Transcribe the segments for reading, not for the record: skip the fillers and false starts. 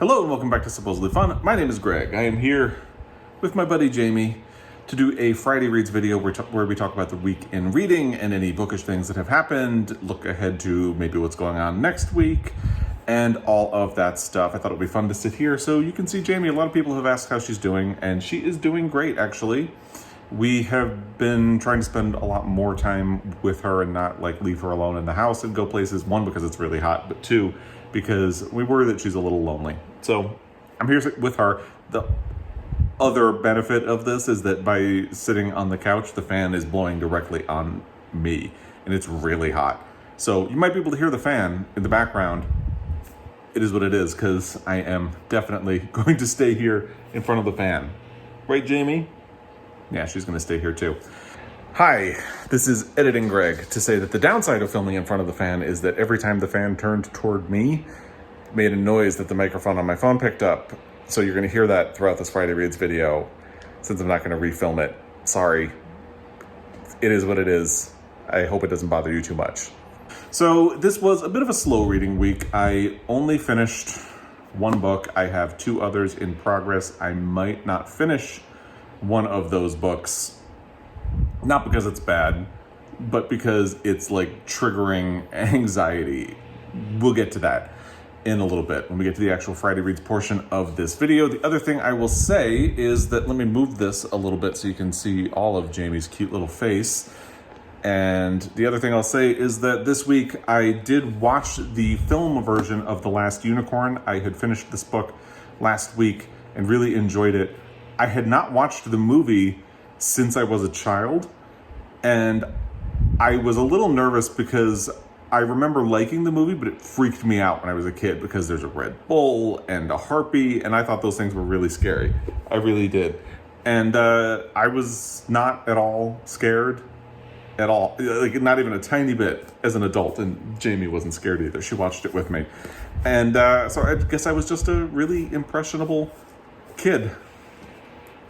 Hello and welcome back to Supposedly Fun. My name is Greg. I am here with my buddy Jamie to do a Friday Reads video where we talk about the week in reading and any bookish things that have happened, look ahead to maybe what's going on next week, and all of that stuff. I thought it would be fun to sit here so you can see Jamie. A lot of people have asked how she's doing, and she is doing great, actually. We have been trying to spend a lot more time with her and not leave her alone in the house and go places. One, because it's really hot, but two, because we worry that she's a little lonely. So I'm here with her. The other benefit of this is that by sitting on the couch, the fan is blowing directly on me, and it's really hot. So you might be able to hear the fan in the background. It is what it is, because I am definitely going to stay here in front of the fan. Right, Jamie? Yeah, she's going to stay here too. Hi, this is Editing Greg to say that the downside of filming in front of the fan is that every time the fan turned toward me, it made a noise that the microphone on my phone picked up. So you're going to hear that throughout this Friday Reads video, since I'm not going to refilm it. Sorry. It is what it is. I hope it doesn't bother you too much. So this was a bit of a slow reading week. I only finished one book. I have two others in progress. I might not finish one of those books. Not because it's bad, but because it's triggering anxiety. We'll get to that in a little bit when we get to the actual Friday Reads portion of this video. The other thing I will say is that, let me move this a little bit so you can see all of Jamie's cute little face. And the other thing I'll say is that this week I did watch the film version of The Last Unicorn. I had finished this book last week and really enjoyed it. I had not watched the movie since I was a child, and I was a little nervous because I remember liking the movie, but it freaked me out when I was a kid because there's a red bull and a harpy, and I thought those things were really scary. I really did. And I was not at all scared at all, not even a tiny bit as an adult, and Jamie wasn't scared either. She watched it with me. And so I guess I was just a really impressionable kid,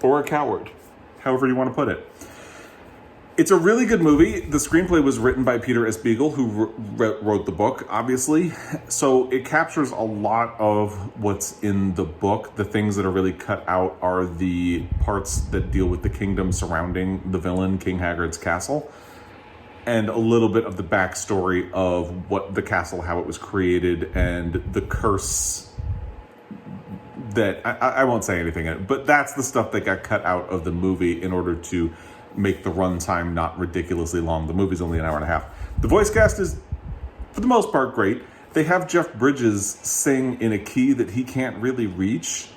or a coward, however you want to put it. It's a really good movie. The screenplay was written by Peter S. Beagle, who wrote the book, obviously. So it captures a lot of what's in the book. The things that are really cut out are the parts that deal with the kingdom surrounding the villain, King Haggard's castle, and a little bit of the backstory of what the castle, how it was created, and the curse that I won't say anything in it, but that's the stuff that got cut out of the movie in order to make the runtime not ridiculously long. The movie's only an hour and a half. The voice cast is, for the most part, great. They have Jeff Bridges sing in a key that he can't really reach,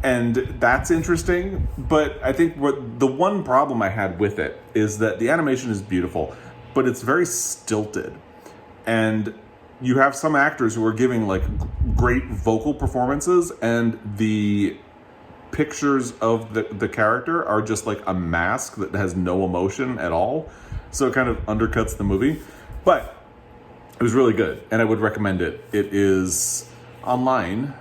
and that's interesting. But I think what the one problem I had with it is that the animation is beautiful, but it's very stilted, and you have some actors who are giving great vocal performances, and the pictures of the character are just a mask that has no emotion at all. So it kind of undercuts the movie, but it was really good, and I would recommend it. It is online.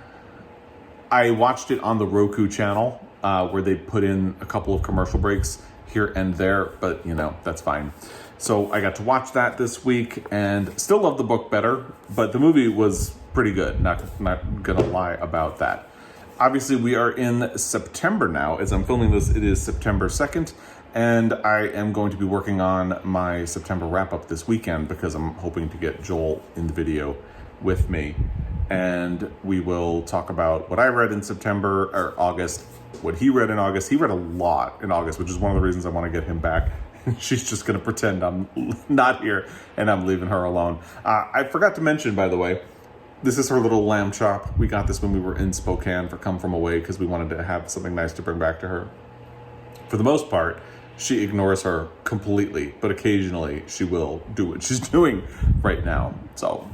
I watched it on the Roku channel, where they put in a couple of commercial breaks here and there, but that's fine. So I got to watch that this week and still love the book better, but the movie was pretty good. Not gonna lie about that. Obviously, we are in September now. As I'm filming this, it is September 2nd, and I am going to be working on my September wrap-up this weekend because I'm hoping to get Joel in the video with me. And we will talk about what I read in September, or August, what he read in August. He read a lot in August, which is one of the reasons I want to get him back. She's just going to pretend I'm not here and I'm leaving her alone. I forgot to mention, by the way, this is her little lamb chop. We got this when we were in Spokane for Come From Away because we wanted to have something nice to bring back to her. For the most part, she ignores her completely, but occasionally she will do what she's doing right now. So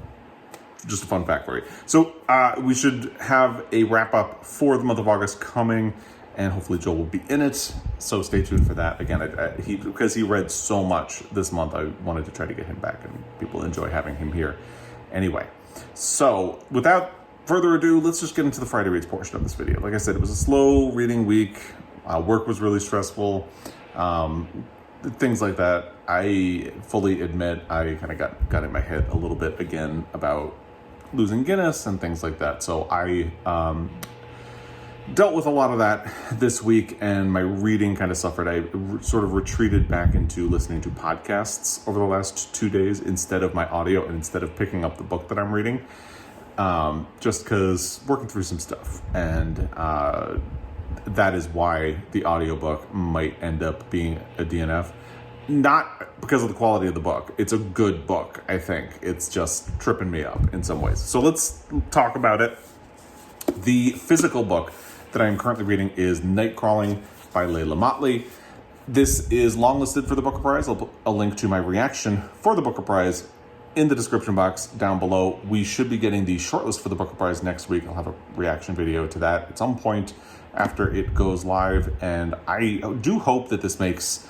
just a fun fact for you. So we should have a wrap up for the month of August coming, and hopefully Joel will be in it. So stay tuned for that. Again, because he read so much this month, I wanted to try to get him back, and people enjoy having him here anyway. So without further ado, let's just get into the Friday Reads portion of this video. Like I said, it was a slow reading week. Work was really stressful. Things like that. I fully admit I kind of got in my head a little bit again about losing Guinness and things like that. So I dealt with a lot of that this week, and my reading kind of suffered. I sort of retreated back into listening to podcasts over the last 2 days instead of my audio and instead of picking up the book that I'm reading, just because working through some stuff. And that is why the audiobook might end up being a DNF. Not because of the quality of the book. It's a good book, I think. It's just tripping me up in some ways. So let's talk about it. The physical book that I am currently reading is Nightcrawling by Leila Mottley. This is longlisted for the Booker Prize. I'll put a link to my reaction for the Booker Prize in the description box down below. We should be getting the shortlist for the Booker Prize next week. I'll have a reaction video to that at some point after it goes live, and I do hope that this makes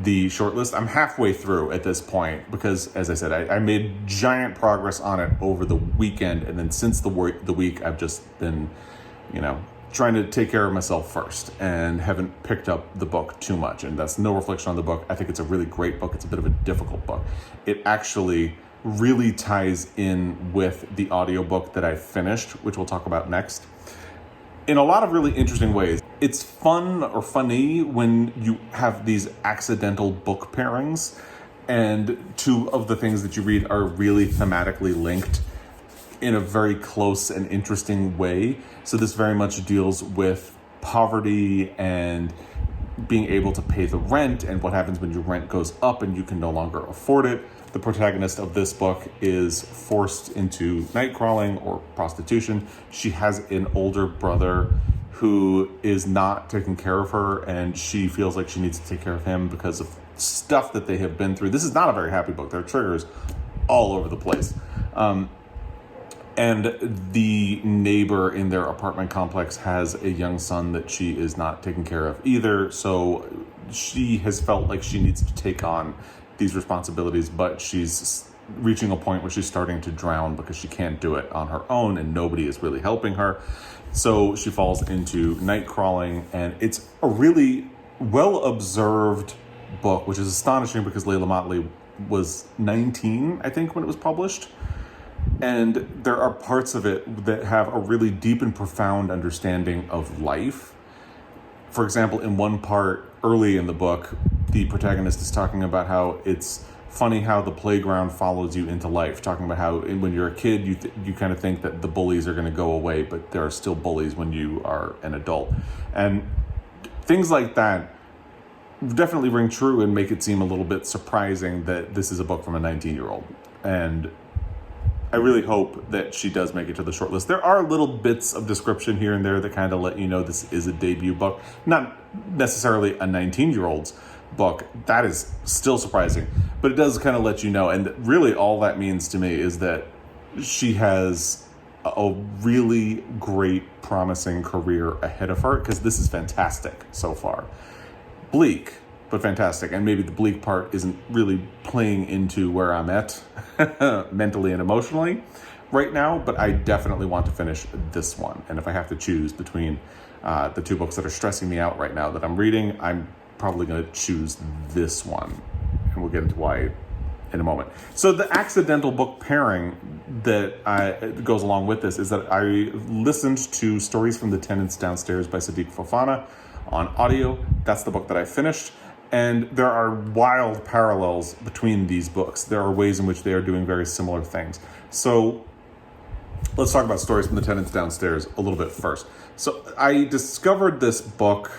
the shortlist. I'm halfway through at this point because, as I said, I made giant progress on it over the weekend, and then since the week, I've just been, trying to take care of myself first and haven't picked up the book too much. And that's no reflection on the book. I think it's a really great book. It's a bit of a difficult book. It actually really ties in with the audiobook that I finished, which we'll talk about next, in a lot of really interesting ways. It's fun or funny when you have these accidental book pairings, and two of the things that you read are really thematically linked in a very close and interesting way. So this very much deals with poverty and being able to pay the rent and what happens when your rent goes up and you can no longer afford it. The protagonist of this book is forced into nightcrawling or prostitution. She has an older brother who is not taking care of her, and she feels like she needs to take care of him because of stuff that they have been through. This is not a very happy book. There are triggers all over the place. And the neighbor in their apartment complex has a young son that she is not taking care of either. So she has felt like she needs to take on these responsibilities, but she's reaching a point where she's starting to drown because she can't do it on her own and nobody is really helping her. So she falls into nightcrawling, and it's a really well-observed book, which is astonishing because Leila Mottley was 19, I think, when it was published. And there are parts of it that have a really deep and profound understanding of life. For example, in one part early in the book, the protagonist is talking about how it's funny how the playground follows you into life, talking about how when you're a kid, you kind of think that the bullies are going to go away, but there are still bullies when you are an adult. And things like that definitely ring true and make it seem a little bit surprising that this is a book from a 19-year-old. And I really hope that she does make it to the shortlist. There are little bits of description here and there that kind of let you know this is a debut book, not necessarily a 19-year-old's book. That is still surprising, but it does kind of let you know. And really all that means to me is that she has a really great, promising career ahead of her, because this is fantastic so far. Bleak, but fantastic. And maybe the bleak part isn't really playing into where I'm at mentally and emotionally right now, but I definitely want to finish this one. And if I have to choose between the two books that are stressing me out right now that I'm reading, I'm probably going to choose this one. And we'll get into why in a moment. So the accidental book pairing that goes along with this is that I listened to Stories from the Tenants Downstairs by Sidik Fofana on audio. That's the book that I finished. And there are wild parallels between these books. There are ways in which they are doing very similar things. So let's talk about Stories from the Tenants Downstairs a little bit first. So I discovered this book,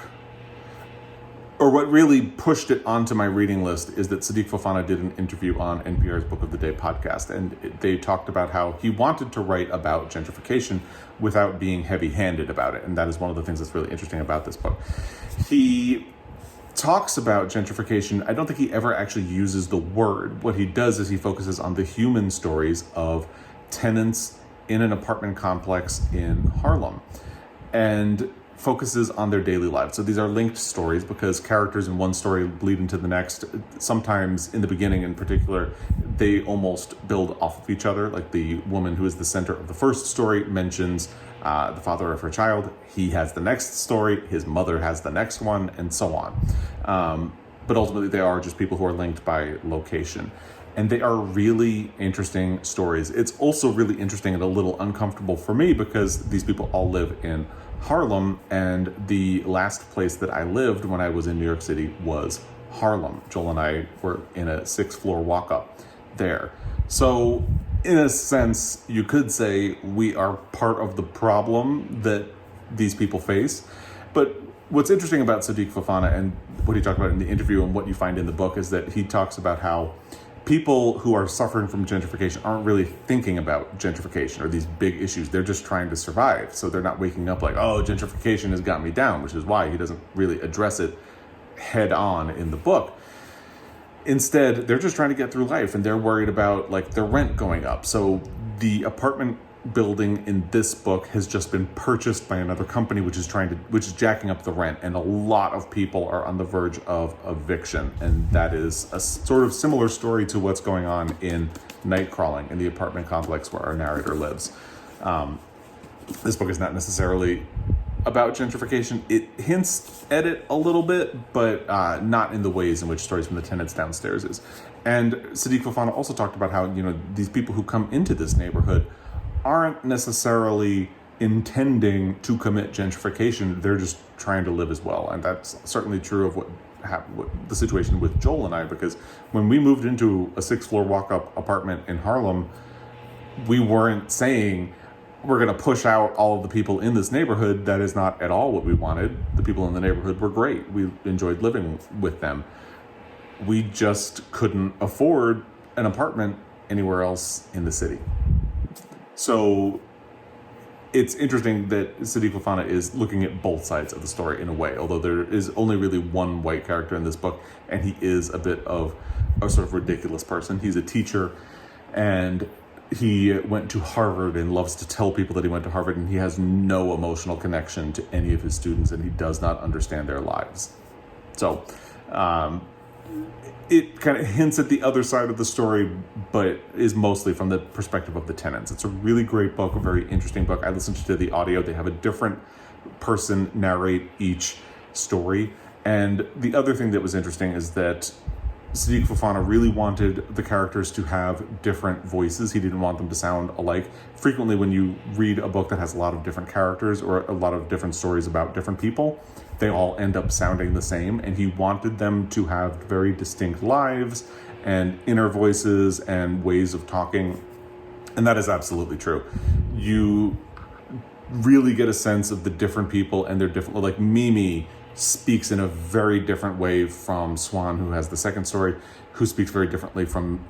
or what really pushed it onto my reading list is that Sidik Fofana did an interview on NPR's Book of the Day podcast, and they talked about how he wanted to write about gentrification without being heavy-handed about it. And that is one of the things that's really interesting about this book. He talks about gentrification. I don't think he ever actually uses the word. What he does is he focuses on the human stories of tenants in an apartment complex in Harlem and focuses on their daily lives. So these are linked stories because characters in one story bleed into the next. Sometimes in the beginning in particular, they almost build off of each other. Like the woman who is the center of the first story mentions the father of her child. He has the next story, his mother has the next one, and so on. But ultimately they are just people who are linked by location. And they are really interesting stories. It's also really interesting and a little uncomfortable for me because these people all live in Harlem, and the last place that I lived when I was in New York City was Harlem. Joel and I were in a 6th floor walk-up there. So in a sense, you could say we are part of the problem that these people face. But what's interesting about Sidik Fofana and what he talked about in the interview and what you find in the book is that he talks about how people who are suffering from gentrification aren't really thinking about gentrification or these big issues. They're just trying to survive. So they're not waking up like, oh, gentrification has got me down, which is why he doesn't really address it head on in the book. Instead, they're just trying to get through life, and they're worried about like their rent going up. So the apartment building in this book has just been purchased by another company which is jacking up the rent, and a lot of people are on the verge of eviction. And that is a sort of similar story to what's going on in Nightcrawling, in the apartment complex where our narrator lives. This book is not necessarily about gentrification. It hints at it a little bit, but not in the ways in which Stories from the Tenants Downstairs is. And Sidik Fofana also talked about how, these people who come into this neighborhood aren't necessarily intending to commit gentrification. They're just trying to live as well. And that's certainly true of what the situation with Joel and I, because when we moved into a 6th floor walk-up apartment in Harlem, we weren't saying we're going to push out all of the people in this neighborhood. That is not at all what we wanted. The people in the neighborhood were great. We enjoyed living with them. We just couldn't afford an apartment anywhere else in the city. So it's interesting that Sidik Fofana is looking at both sides of the story in a way, although there is only really one white character in this book, and he is a bit of a sort of ridiculous person. He's a teacher, and he went to Harvard and loves to tell people that he went to Harvard, and he has no emotional connection to any of his students, and he does not understand their lives. So it kind of hints at the other side of the story, but is mostly from the perspective of the tenants. It's a really great book, a very interesting book. I listened to the audio. They have a different person narrate each story. And the other thing that was interesting is that Sidik Fofana really wanted the characters to have different voices. He didn't want them to sound alike. Frequently, when you read a book that has a lot of different characters or a lot of different stories about different people, they all end up sounding the same. And he wanted them to have very distinct lives and inner voices and ways of talking. And that is absolutely true. You really get a sense of the different people and their different, like Mimi speaks in a very different way from Swan, who has the second story, who speaks very differently from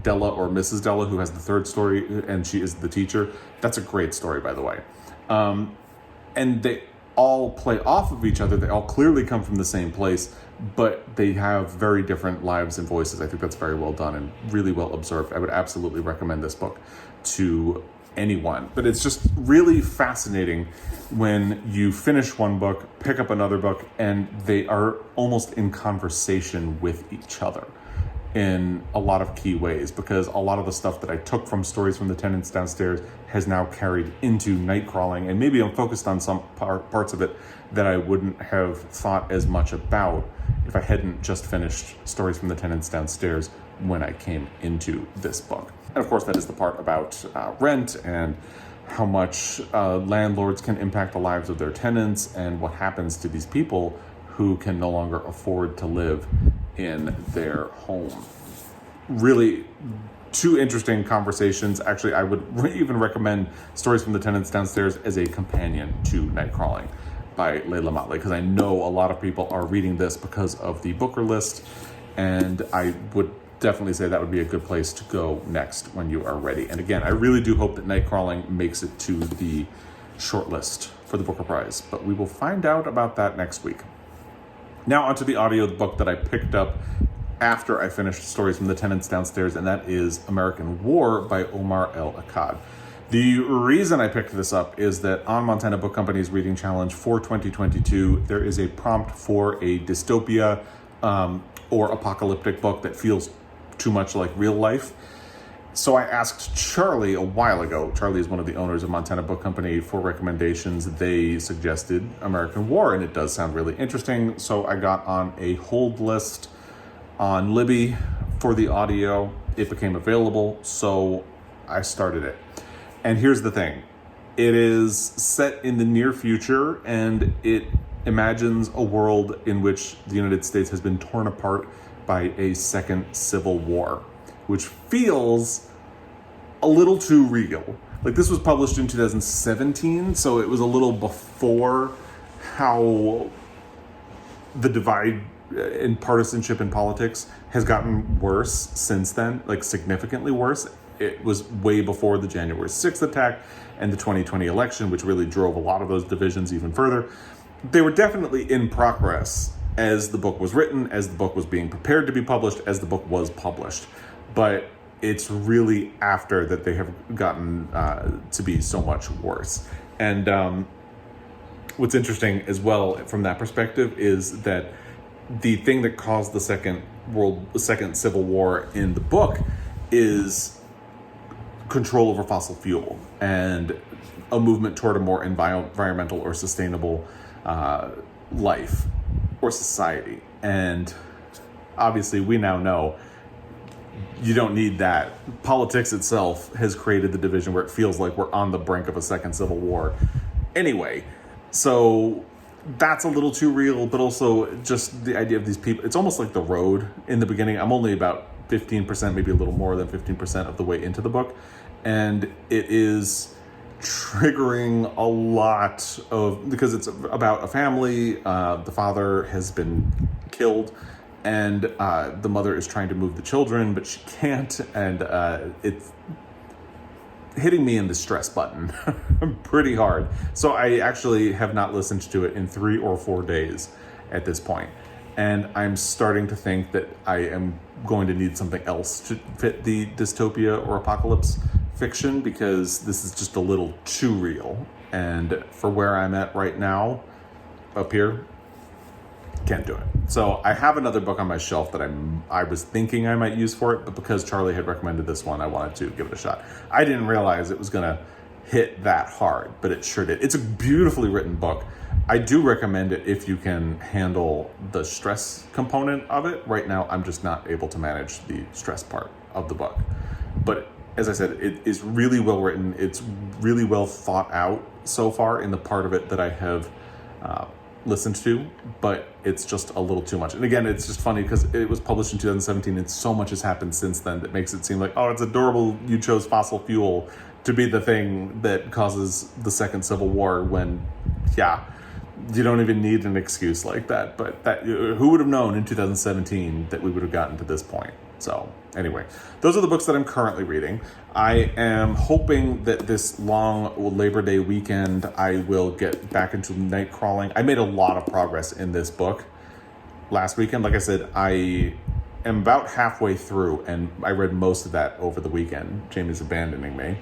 Della or Mrs. Della, who has the third story, and she is the teacher. That's a great story, by the way. And they all play off of each other. They all clearly come from the same place, but they have very different lives and voices. I think that's very well done and really well observed. I would absolutely recommend this book to anyone. But it's just really fascinating when you finish one book, pick up another book, and they are almost in conversation with each other in a lot of key ways, because a lot of the stuff that I took from Stories from the Tenants Downstairs has now carried into Nightcrawling, and maybe I'm focused on some parts of it that I wouldn't have thought as much about if I hadn't just finished Stories from the Tenants Downstairs when I came into this book. And of course, that is the part about rent and how much landlords can impact the lives of their tenants and what happens to these people who can no longer afford to live in their home. Really, two interesting conversations. Actually, I would even recommend Stories from the Tenants Downstairs as a companion to Nightcrawling by Leila Mottley, because I know a lot of people are reading this because of the Booker list, and I would definitely say that would be a good place to go next when you are ready. And again, I really do hope that Nightcrawling makes it to the shortlist for the Booker Prize, but we will find out about that next week. Now onto the audio book that I picked up after I finished Stories from the Tenants Downstairs, and that is American War by Omar El Akkad. The reason I picked this up is that on Montana Book Company's Reading Challenge for 2022, there is a prompt for a dystopia or apocalyptic book that feels too much like real life. So I asked Charlie a while ago. Charlie is one of the owners of Montana Book Company. For recommendations, they suggested American War, and it does sound really interesting. So I got on a hold list on Libby for the audio. It became available, so I started it. And here's the thing. It is set in the near future, and it imagines a world in which the United States has been torn apart by a second civil war, which feels a little too real. Like, this was published in 2017, so it was a little before how the divide in partisanship in politics has gotten worse since then, like significantly worse. It was way before the January 6th attack and the 2020 election, which really drove a lot of those divisions even further. They were definitely in progress as the book was written, as the book was being prepared to be published, as the book was published. But it's really after that they have gotten to be so much worse. And what's interesting as well from that perspective is that the thing that caused the second civil war in the book is control over fossil fuel and a movement toward a more environmental or sustainable life or society. And obviously we now know you don't need that. Politics itself has created the division where it feels like we're on the brink of a second civil war. Anyway, so that's a little too real, but also just the idea of these people. It's almost like The Road in the beginning. I'm only about 15%, maybe a little more than 15% of the way into the book. And it is triggering a lot of, because it's about a family. The father has been killed, and the mother is trying to move the children, but she can't. And it's hitting me in the stress button pretty hard. So I actually have not listened to it in 3 or 4 days at this point. And I'm starting to think that I am going to need something else to fit the dystopia or apocalypse fiction, because this is just a little too real. And for where I'm at right now, up here, can't do it. So I have another book on my shelf that I was thinking I might use for it, but because Charlie had recommended this one, I wanted to give it a shot. I didn't realize it was going to hit that hard, but it sure did. It's a beautifully written book. I do recommend it if you can handle the stress component of it. Right now, I'm just not able to manage the stress part of the book. But as I said, it is really well written. It's really well thought out so far in the part of it that I have listened to, but it's just a little too much. And again, it's just funny because it was published in 2017 and so much has happened since then that makes it seem like, oh, it's adorable you chose fossil fuel to be the thing that causes the second civil war, when, yeah, you don't even need an excuse like that. But that, who would have known in 2017 that we would have gotten to this point? So anyway, those are the books that I'm currently reading. I am hoping that this long Labor Day weekend, I will get back into Nightcrawling. I made a lot of progress in this book last weekend. Like I said, I am about halfway through, and I read most of that over the weekend. Jamie's abandoning me.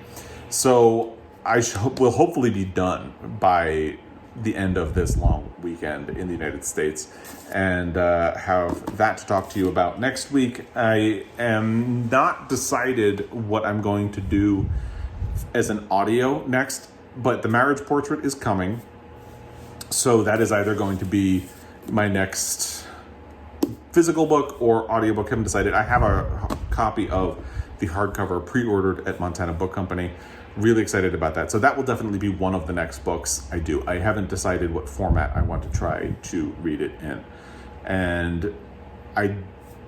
So I will hopefully be done by the end of this long weekend in the United States, and have that to talk to you about next week. I am not decided what I'm going to do as an audio next, but the marriage portrait is coming, so that is either going to be my next physical book or audiobook. I haven't decided. I have a copy of the hardcover pre-ordered at Montana Book Company. Really excited about that. So that will definitely be one of the next books I do. I haven't decided what format I want to try to read it in. And I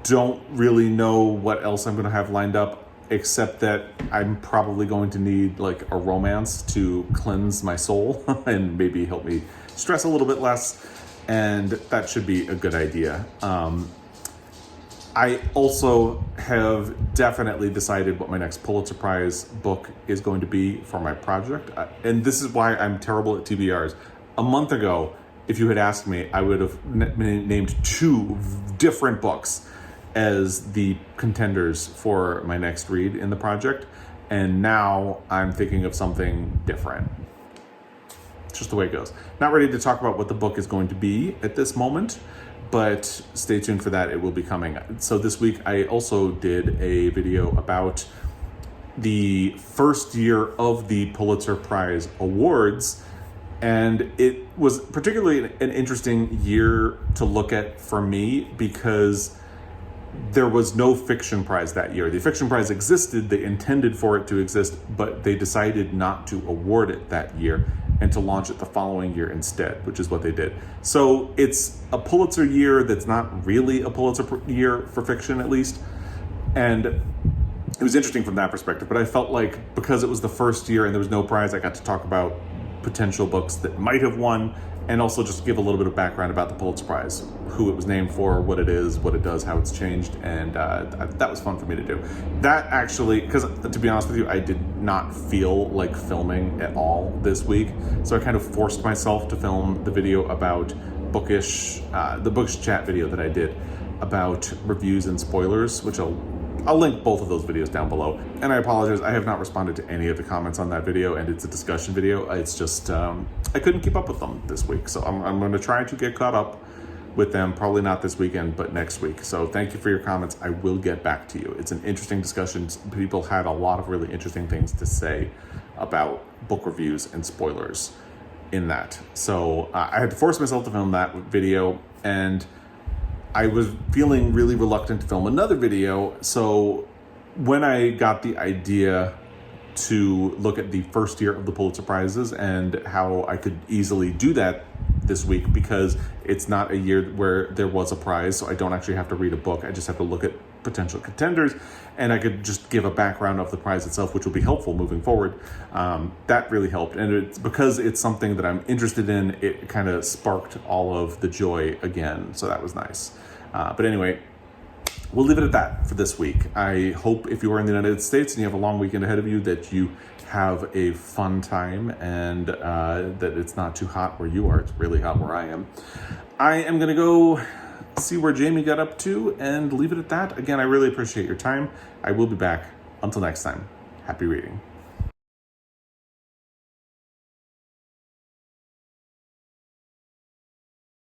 don't really know what else I'm going to have lined up, except that I'm probably going to need like a romance to cleanse my soul and maybe help me stress a little bit less. And that should be a good idea. I also have definitely decided what my next Pulitzer Prize book is going to be for my project. And this is why I'm terrible at TBRs. A month ago, if you had asked me, I would have named 2 different books as the contenders for my next read in the project. And now I'm thinking of something different. It's just the way it goes. Not ready to talk about what the book is going to be at this moment, but stay tuned for that. It will be coming. So this week I also did a video about the first year of the Pulitzer Prize Awards, and it was particularly an interesting year to look at for me, because there was no fiction prize that year. The fiction prize existed, they intended for it to exist, but they decided not to award it that year and to launch it the following year instead, which is what they did. So it's a Pulitzer year that's not really a Pulitzer year for fiction, at least. And it was interesting from that perspective, but I felt like because it was the first year and there was no prize, I got to talk about potential books that might have won, and also just give a little bit of background about the Pulitzer Prize, who it was named for, what it is, what it does, how it's changed, and that was fun for me to do. That actually, because to be honest with you, I did not feel like filming at all this week, so I kind of forced myself to film the video about the Bookish chat video that I did about reviews and spoilers, which I'll link both of those videos down below. And I apologize, I have not responded to any of the comments on that video, and it's a discussion video. It's just, I couldn't keep up with them this week. So I'm going to try to get caught up with them, probably not this weekend, but next week. So thank you for your comments. I will get back to you. It's an interesting discussion. People had a lot of really interesting things to say about book reviews and spoilers in that. So I had to force myself to film that video, and I was feeling really reluctant to film another video. So when I got the idea to look at the first year of the Pulitzer Prizes and how I could easily do that this week, because it's not a year where there was a prize, so I don't actually have to read a book. I just have to look at potential contenders, and I could just give a background of the prize itself, which will be helpful moving forward. That really helped, and it's because it's something that I'm interested in, it kind of sparked all of the joy again, so that was nice. But anyway, we'll leave it at that for this week. I hope if you are in the United States and you have a long weekend ahead of you, that you have a fun time, and that it's not too hot where you are. It's really hot where I am. I am going to go see where Jamie got up to and leave it at that. Again, I really appreciate your time. I will be back. Until next time, happy reading.